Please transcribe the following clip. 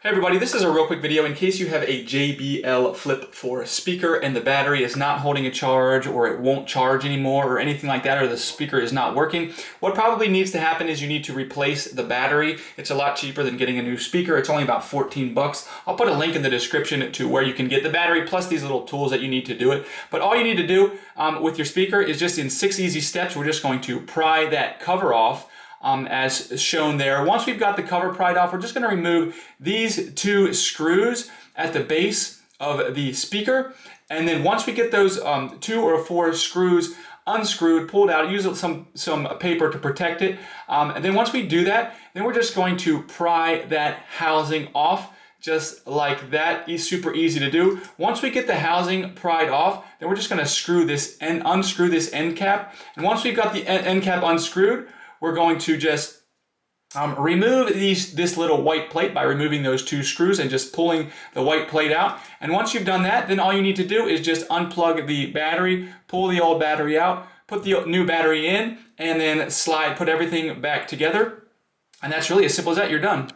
Hey everybody, this is a real quick video in case you have a JBL Flip for a speaker and the battery is not holding a charge or it won't charge anymore or anything like that, or the speaker is not working. What probably needs to happen is you need to replace the battery. It's a lot cheaper than getting a new speaker. It's only about 14 bucks. I'll put a link in the description to where you can get the battery plus these little tools that you need to do it. But all you need to do with your speaker is just in 6 easy steps. We're just going to pry that cover off. As shown there. Once we've got the cover pried off, we're just going to remove these 2 screws at the base of the speaker. And then once we get those 2 or 4 screws unscrewed, pulled out, use some paper to protect it. And then once we do that, then we're just going to pry that housing off. Just like that, super easy to do. Once we get the housing pried off, then we're just going to screw this and unscrew this end cap. And once we've got the end cap unscrewed, we're going to just remove this little white plate by removing those 2 screws and just pulling the white plate out. And once you've done that, then all you need to do is just unplug the battery, pull the old battery out, put the new battery in, and then put everything back together. And that's really as simple as that. You're done.